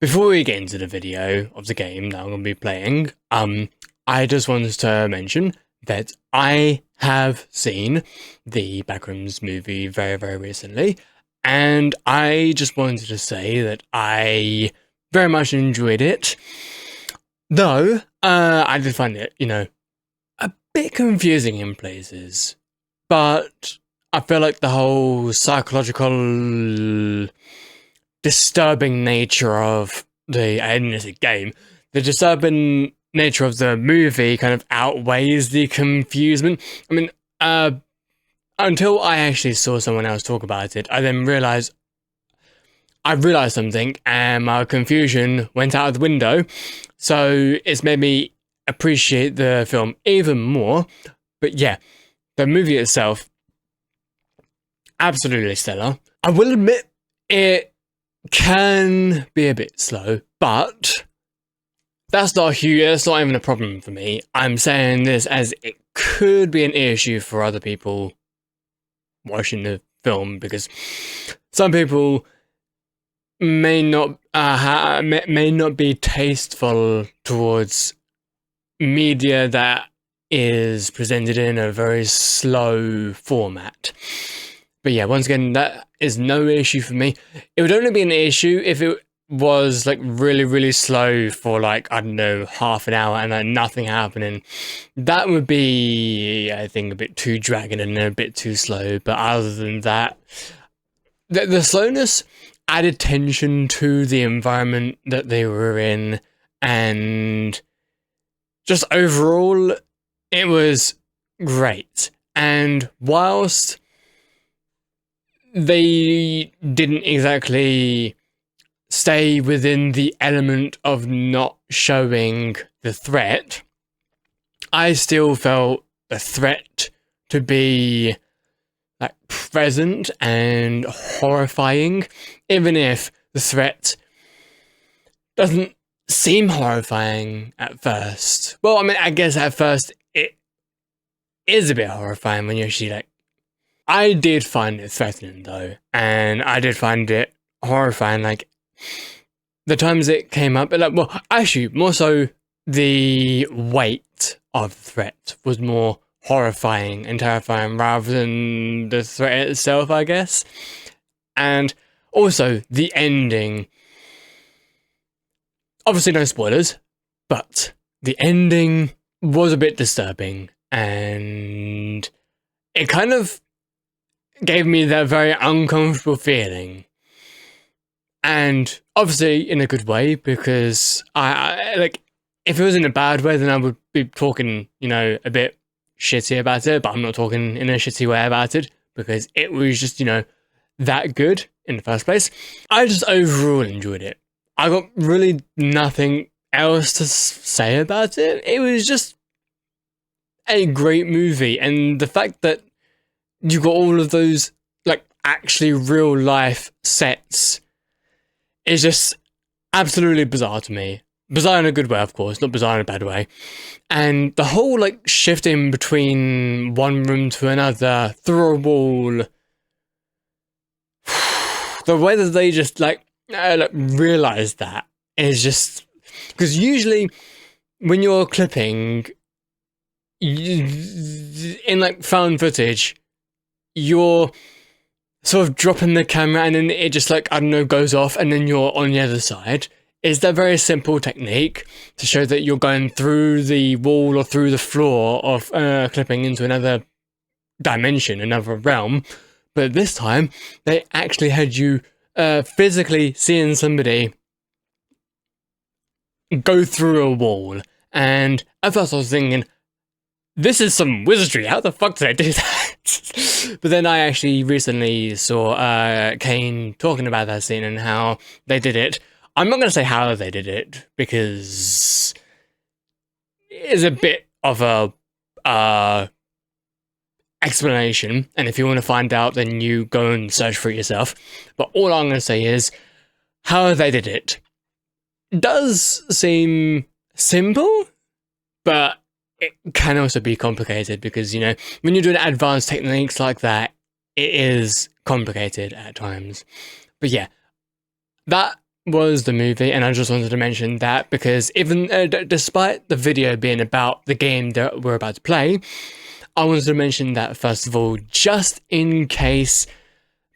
Before we get into the video of the game that I'm going to be playing, I just wanted to mention that I have seen the Backrooms movie very, very recently, and I just wanted to say that I very much enjoyed it, though I did find it, a bit confusing in places, but I feel like the whole psychological disturbing nature of the game, the disturbing nature of the movie kind of outweighs the confusement. I mean, until I actually saw someone else talk about it, I realized something, and my confusion went out of the window. So it's made me appreciate the film even more. But yeah, the movie itself, absolutely stellar. I will admit it can be a bit slow, but that's not even a problem for me. I'm saying this as it could be an issue for other people watching the film, because some people may not be tasteful towards media that is presented in a very slow format. But yeah, once again, that is no issue for me. It would only be an issue if it was like really, really slow for like, I don't know, half an hour and then nothing happening. That would be, I think, a bit too dragging and a bit too slow. But other than that, the slowness added tension to the environment that they were in, and just overall, it was great. And whilst they didn't exactly stay within the element of not showing the threat, I still felt the threat to be like present and horrifying, even if the threat doesn't seem horrifying at first. Well, I mean, I guess at first it is a bit horrifying when you actually like. I did find it threatening though, and I did find it horrifying. Like the times it came up, actually, more so the weight of the threat was more horrifying and terrifying rather than the threat itself, I guess. And also the ending. Obviously, no spoilers, but the ending was a bit disturbing, and it kind of gave me that very uncomfortable feeling. And obviously in a good way, because I like, if it was in a bad way, then I would be talking, a bit shitty about it, but I'm not talking in a shitty way about it, because it was just, that good in the first place. I just overall enjoyed it. I got really nothing else to say about it. It was just a great movie, and the fact that you got all of those, like, actually real life sets is just absolutely bizarre to me. Bizarre in a good way, of course, not bizarre in a bad way. And the whole, like, shifting between one room to another through a wall, the way that they just, realize that is just... Because usually, when you're clipping, in, like, found footage, you're sort of dropping the camera and then it just, like, I don't know, goes off and then you're on the other side. It's that very simple technique to show that you're going through the wall or through the floor of clipping into another dimension, another realm. But this time, they actually had you physically seeing somebody go through a wall. And at first I was thinking, this is some wizardry. How the fuck did I do that? But then I actually recently saw Kane talking about that scene and how they did it. I'm not going to say how they did it, because it's a bit of a explanation, and if you want to find out, then you go and search for it yourself. But all I'm going to say is how they did it does seem simple, but it can also be complicated, because, when you're doing advanced techniques like that, it is complicated at times. But yeah, that was the movie, and I just wanted to mention that because even despite the video being about the game that we're about to play, I wanted to mention that first of all, just in case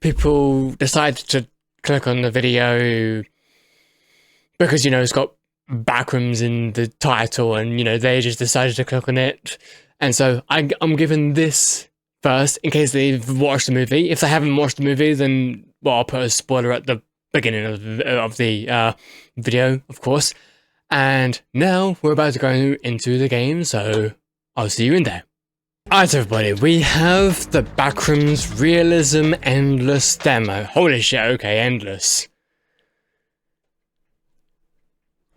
people decide to click on the video because, you know, it's got Backrooms in the title and, you know, they just decided to click on it. And so I'm giving this first in case they've watched the movie. If they haven't watched the movie, then, well, I'll put a spoiler at the beginning of the video, of course. And now we're about to go into the game, so I'll see you in there. Alright everybody, we have the Backrooms Realism Endless demo. Holy shit, okay, endless.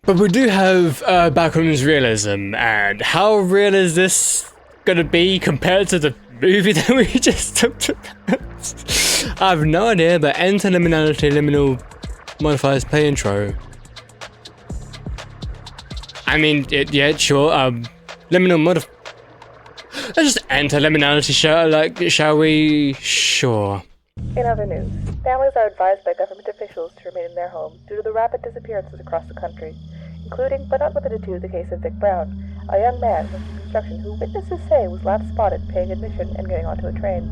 But we do have Backrooms Realism, and how real is this gonna be compared to the movie that we just talked about? I have no idea, but enter liminality, liminal modifiers play intro. I mean, yeah, sure, liminal modifier. Let's just enter liminality, shall we? Sure. In other news, families are advised by government officials to remain in their homes due to the rapid disappearances across the country, including but not limited to the case of Vic Brown, a young man from construction who witnesses say was last spotted paying admission and getting onto a train.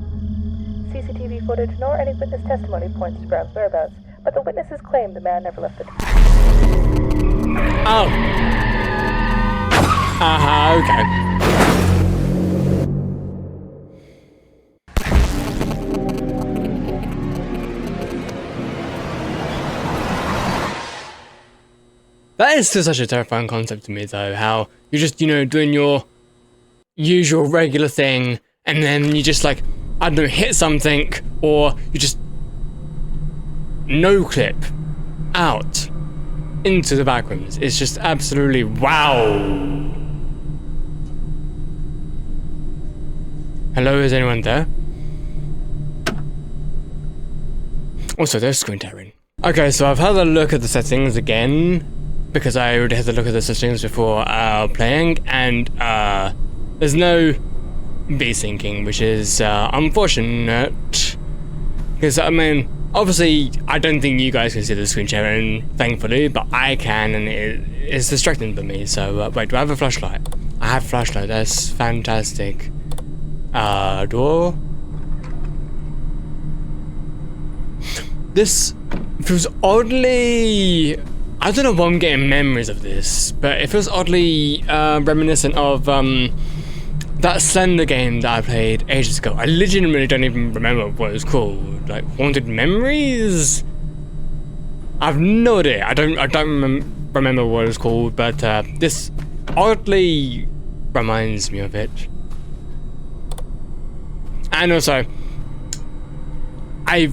CCTV footage nor any witness testimony points to Brown's whereabouts, but the witnesses claim the man never left the Oh. Okay. That is still such a terrifying concept to me, though, how you're just, you know, doing your usual regular thing, and then you just, like, I don't know, hit something, or you just no-clip out into the backrooms. It's just absolutely wow. Hello, is anyone there? Also, there's screen tearing. Okay, so I've had a look at the settings again, because I already had a look at the settings before playing, and there's no V-syncing, which is unfortunate, because I mean, obviously I don't think you guys can see the screen sharing, thankfully, but I can, and it's distracting for me. So wait, do I have a flashlight? I have a flashlight, that's fantastic. Door. This feels oddly, I don't know why I'm getting memories of this, but it feels oddly reminiscent of that Slender game that I played ages ago. I legitimately don't even remember what it was called. Like Haunted Memories? I have no idea. I don't remember what it was called, but this oddly reminds me of it. And also, I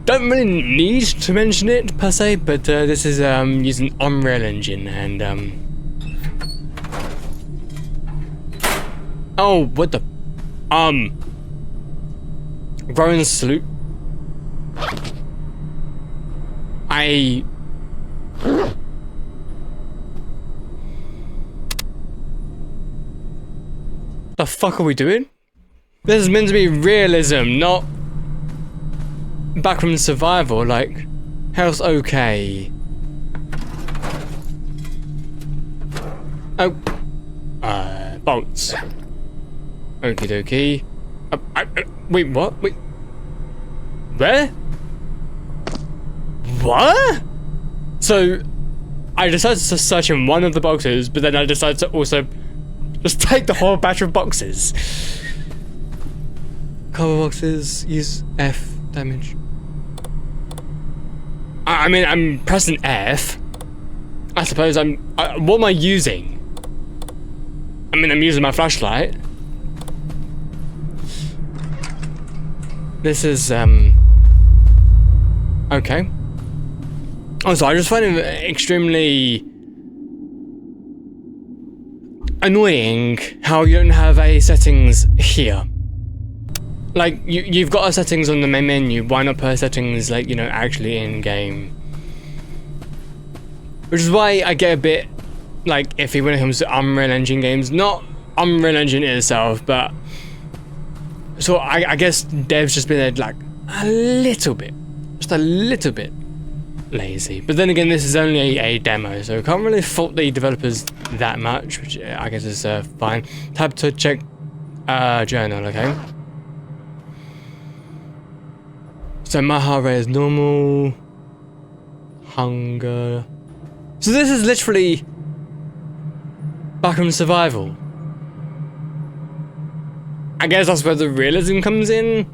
don't really need to mention it per se, but this is using Unreal Engine, and oh, what the Growing Salute. The fuck are we doing? This is meant to be realism, not Backrooms survival. Like, how's okay? Oh, bolts. Okie dokie. Wait, what? Wait, where? What? So, I decided to search in one of the boxes, but then I decided to also just take the whole batch of boxes. Cover boxes, use F, damage. I mean, I'm pressing F. I suppose what am I using? I mean, I'm using my flashlight. This is, okay. Also, I just find it extremely annoying how you don't have a settings here. Like, you've got a settings on the main menu, why not put settings, like, you know, actually in-game? Which is why I get a bit, like, iffy when it comes to Unreal Engine games. Not Unreal Engine itself, but... So, I guess devs just been there, like, a little bit. Just a little bit. lazy. But then again, this is only a demo, so I can't really fault the developers that much, which I guess is fine. Tab to check journal, okay? So my heart rate is normal. Hunger. So this is literally Backrooms survival. I guess that's where the realism comes in.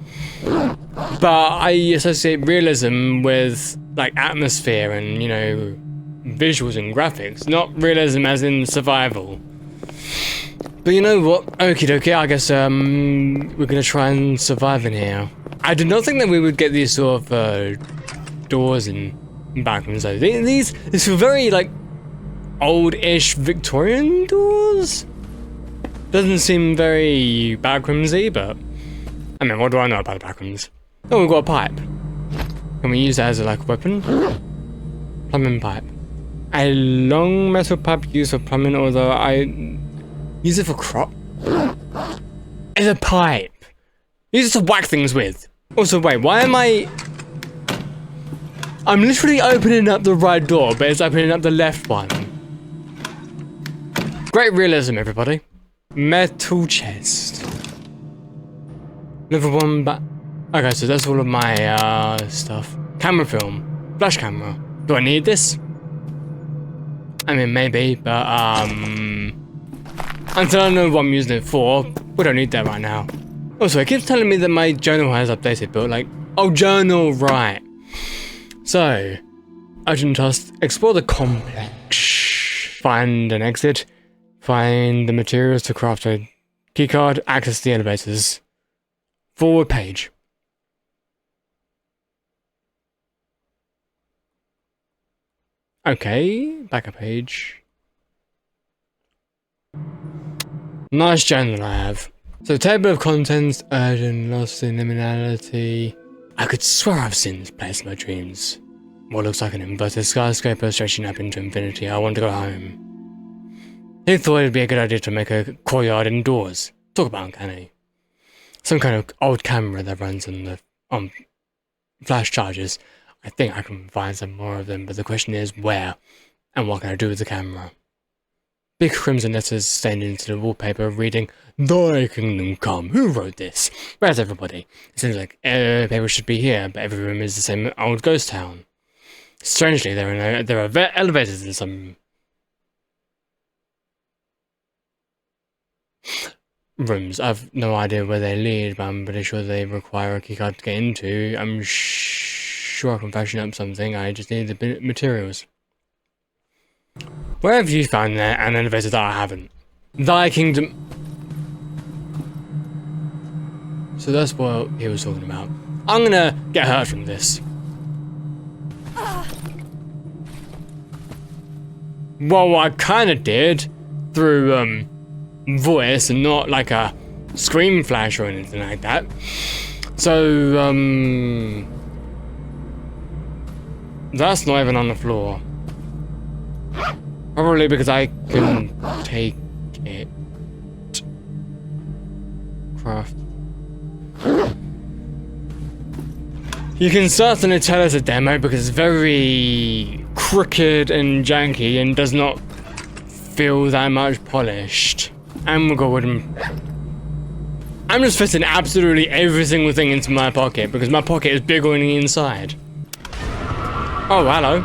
But I associate realism with like atmosphere and, you know, visuals and graphics, not realism as in survival. But you know what? Okie dokie, I guess we're gonna try and survive in here. I did not think that we would get these sort of doors in Backrooms though. These feel very like old-ish Victorian doors. Doesn't seem very Backroomsy, but I mean, what do I know about Backrooms? Oh, we've got a pipe. Can we use that as like a weapon? Plumbing pipe. A long metal pipe used for plumbing, although I use it for crop. It's a pipe. Use it to whack things with. Also, wait, why am I'm literally opening up the right door, but it's opening up the left one. Great realism, everybody. Metal chest. Level 1 back. Okay, so that's all of my stuff. Camera film. Flash camera. Do I need this? I mean, maybe, but until I know what I'm using it for, we don't need that right now. Also, it keeps telling me that my journal has updated, but like, oh, journal, right. So, urgent task, explore the complex. Find an exit. Find the materials to craft a keycard. Access the elevators. Forward page. Okay, back a page. Nice journal I have. So table of contents, urgent, lost in liminality. I could swear I've seen this place in my dreams. What looks like an inverted skyscraper stretching up into infinity. I want to go home. He thought it'd be a good idea to make a courtyard indoors. Talk about uncanny. Some kind of old camera that runs on flash charges. I think I can find some more of them, but the question is where and what can I do with the camera? Big crimson letters stained into the wallpaper reading, "Thy kingdom come." Who wrote this? Where's everybody? It seems like people should be here, but every room is the same old ghost town. Strangely, there are elevators in some rooms. I've no idea where they lead, but I'm pretty sure they require a keycard to get into. I'm sure I can fashion up something. I just need the materials. Where have you found an elevator that I haven't? Thy kingdom. So that's what he was talking about. I'm gonna get hurt from this. Well, I kinda did through voice and not like a screen flash or anything like that. So that's not even on the floor. Probably because I can take it. Craft. You can certainly tell it's a demo because it's very crooked and janky and does not feel that much polished. And we'll go with him. I'm just fitting absolutely every single thing into my pocket because my pocket is bigger on the inside. Oh, hello.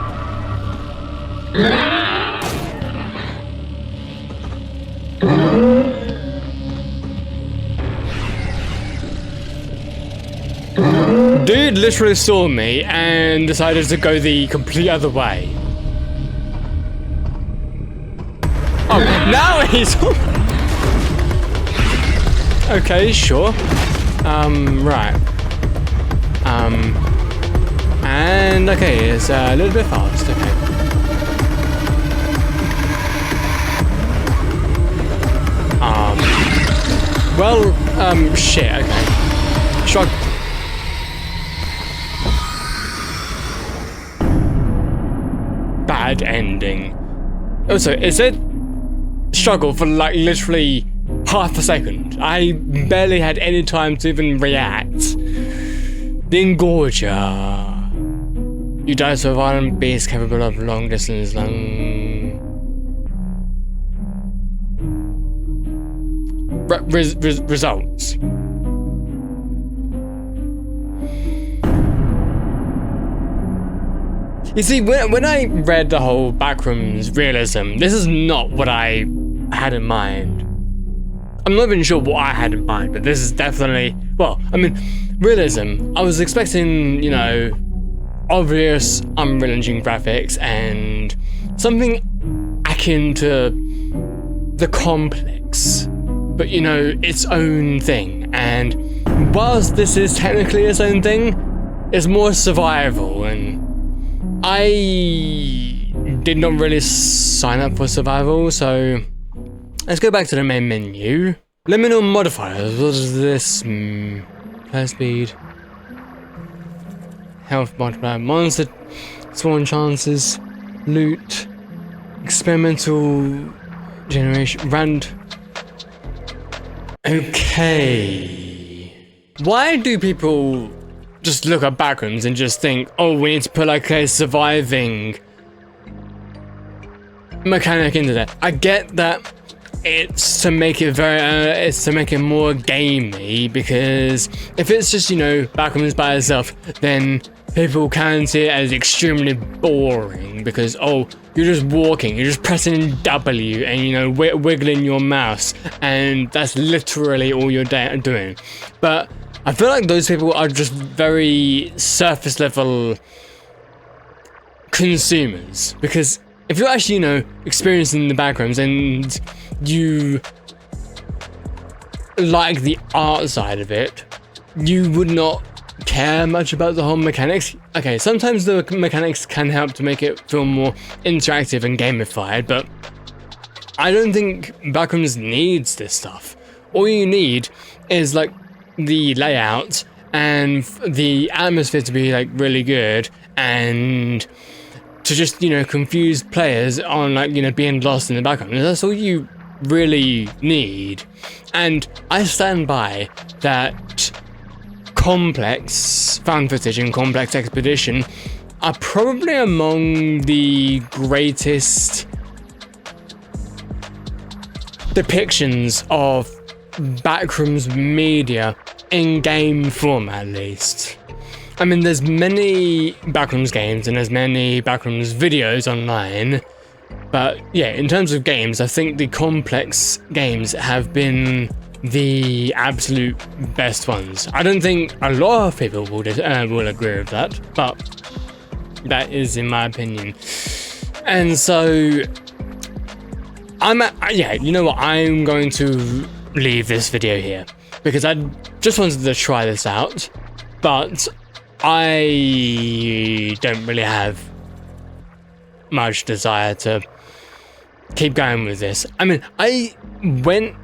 Dude literally saw me and decided to go the complete other way. Oh, now he's... Okay, sure. Right. And okay, it's a little bit fast, okay. Well, shit, okay. Shrug. Bad ending. Also, it said struggle for like literally half a second. I barely had any time to even react. The engorger. You die to a violent beast capable of long distance results. You see, when I read the whole Backrooms realism, this is not what I had in mind. I'm not even sure what I had in mind, but this is definitely, well, I mean, realism. I was expecting, you know, obvious Unreal Engine graphics and something akin to the complex, but you know, its own thing. And whilst this is technically its own thing, it's more survival, and I did not really sign up for survival, so let's go back to the main menu. Liminal modifiers, what is this? Player speed. Health multiplier, monster spawn chances, loot, experimental generation, Okay. Why do people just look at Backrooms and just think, oh, we need to put like a surviving mechanic into that? I get that it's to make it it's to make it more gamey, because if it's just, you know, Backrooms by itself, then people can see it as extremely boring, because, oh, you're just walking, you're just pressing W and, you know, wiggling your mouse, and that's literally all you're doing. But I feel like those people are just very surface level consumers, because if you're actually, you know, experiencing the Backrooms and you like the art side of it, you would not care much about the whole mechanics. Okay, sometimes the mechanics can help to make it feel more interactive and gamified, but I don't think Backrooms needs this stuff. All you need is like the layout and the atmosphere to be like really good, and to just, you know, confuse players on, like, you know, being lost in the background. That's all you really need. And I stand by that complex found footage and complex expedition are probably among the greatest depictions of Backrooms media in game form, at least. I mean, there's many Backrooms games and there's many Backrooms videos online, but yeah, in terms of games, I think the complex games have been the absolute best ones. I don't think a lot of people will agree with that, but that is in my opinion. And so yeah, you know what, I'm going to leave this video here because I just wanted to try this out, but I don't really have much desire to keep going with this. I mean, I went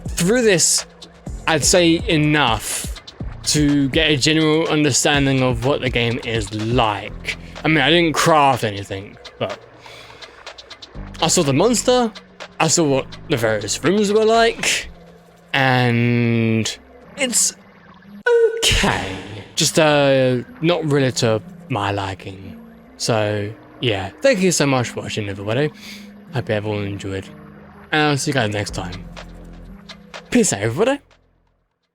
through this, I'd say, enough to get a general understanding of what the game is like. I mean, I didn't craft anything, but I saw the monster, I saw what the various rooms were like, and it's okay. Just not really to my liking. So yeah, thank you so much for watching, everybody. Hope you everyone enjoyed, and I'll see you guys next time. Peace out, everybody.